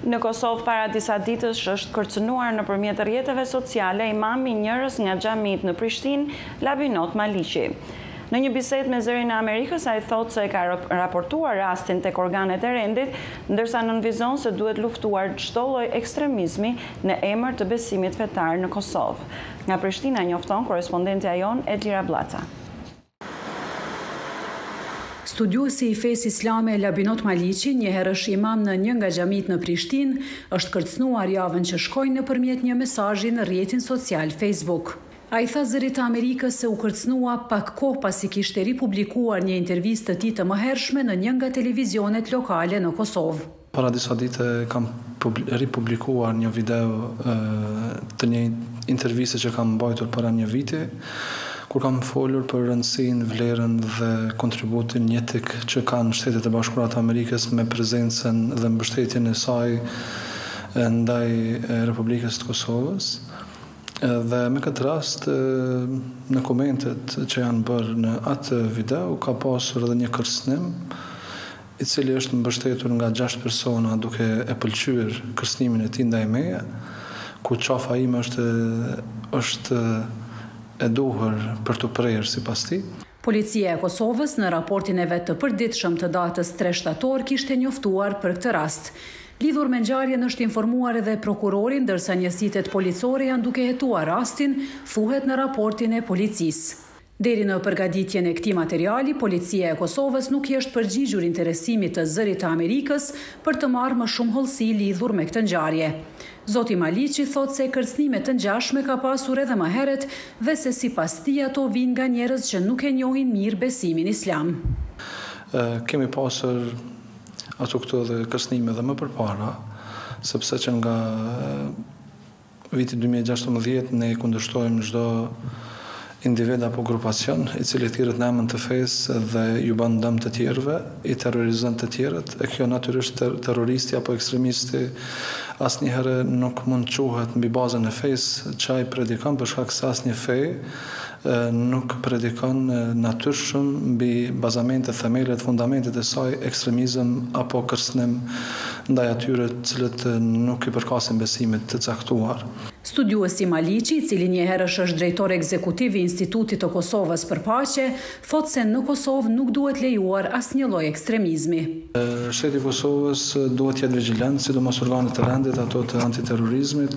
Në Kosovë para disa ditësh është kërcënuar nëpërmjet rrjeteve sociale imami i njërës nga xhamit në Prishtinë, Labinot Maliqi. Në një bisedë me Zërin e Amerikës, ai thotë se ka raportuar rastin tek organet e rendit, ndërsa nënvizon se duhet luftuar çdo lloj ekstremizmi në emër të besimit fetar në Kosovë. Nga Prishtina njofton korrespondentja jon Edlira Blaca. Studiuesi i fesë islame Labinot Maliqi, njëherë është imam në një nga xhamit në Prishtinë, është kërcënuar javën që shkoi nëpërmjet një mesazhi në rrjetin social Facebook. Ai tha Zërit të Amerikës se u kërcënua pak kohë pasi kishte ripublikuar një intervistë të tij të mëhershme në një nga televizionet lokale në Kosovë. Para disa dite kam ripublikuar një video të një interviste që kam mbajtur para një viti, kur kam folur për rëndësinë, vlerën dhe kontributin jetik që kanë Shtetet e Bashkuara të Amerikës me prezencën dhe mbështetjen e saj ndaj Republikës të Kosovës. Dhe me këtë rast, në komentet që janë bërë në atë video, ka pasur edhe një kërcënim, i cili është mbështetur nga 6 persona duke e pëlqyer kërcënimin e tij ndaj meje, ku qafa ime është e duhur për të prerë sipas tij. Policia e Kosovës në raportin e vet të përditshëm të datës 3 shtator kishte njoftuar për këtë rast. Lidhur me ngjarjen është informuar edhe prokurori, ndërsa njësitet policore janë duke hetuar rastin, thuhet në raportin e policisë. Deri në përgatitjen e këtij materiali, Policia e Kosovës nuk i është përgjigjur interesimit të Zërit të Amerikës për të marrë më shumë hollësi lidhur me këtë ngjarje. Zoti Maliqi thotë se kërcënime të ngjashme ka pasur edhe më herët dhe se sipas tij ato vijnë nga njerëz që nuk e njohin mirë besimin islam. Kemi pasur ato këto dhe kërcënime dhe më përpara, sepse që nga viti 2016 ne kundërshtojmë çdo individ apo grupacion i cili thirrët në emër të fesë dhe ju bën dëm të tjerëve, i terrorizon të tjerët, e kjo natyrisht terroristi apo ekstremisti asnjëherë nuk mund të quhet mbi bazën e fesë që ai predikon, për shkak se asnjë fe nuk predikon natyrshëm mbi bazamente, themelet, fundamentet e saj ekstremizëm apo kërcënim ndaj atyre të cilët nuk i përkasin besimit të caktuar. Studiuesi Maliqi, i cili njëherë është drejtor ekzekutiv i Institutit të Kosovës për Paqe, thotë se në Kosovë nuk duhet lejuar asnjë lloj ekstremizmi. Shteti i Kosovës duhet të jetë vigjilant, sidomos organet e rendit, ato të antiterrorizmit,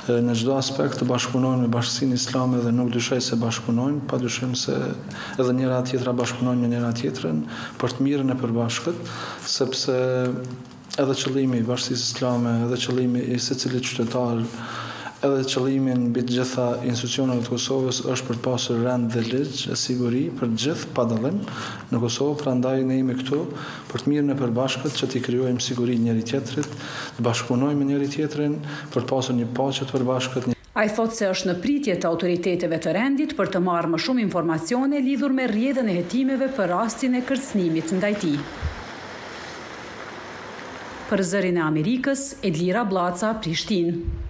në çdo aspekt të bashkëpunojnë me Bashkinë Islame dhe nuk dyshoj se bashkëpunojnë, padyshim se edhe njëra tjetra bashkëpunojnë me njëra tjetrën për të mirën e përbashkët, sepse edhe qëllimi i Bashkisë Islame, edhe qëllimi i secilit qytetar, edhe qëllimi mbi të gjitha institucionet të Kosovës është për të pasur rend dhe ligj e siguri për të gjithë pa dallim në Kosovë, prandaj ne jemi këtu për të mirën e përbashkët që t'i krijojmë siguri njëri tjetrit, të bashkëpunojmë me njëri tjetrin për të pasur një paqe të përbashkët. Ai thotë se është në pritje të autoriteteve të rendit për të marrë më shumë informacione lidhur me rrjedhën e hetimeve për rastin e kërcënimit ndaj tij. Për Zërin e Amerikës, Edlira Blaca, Prishtinë.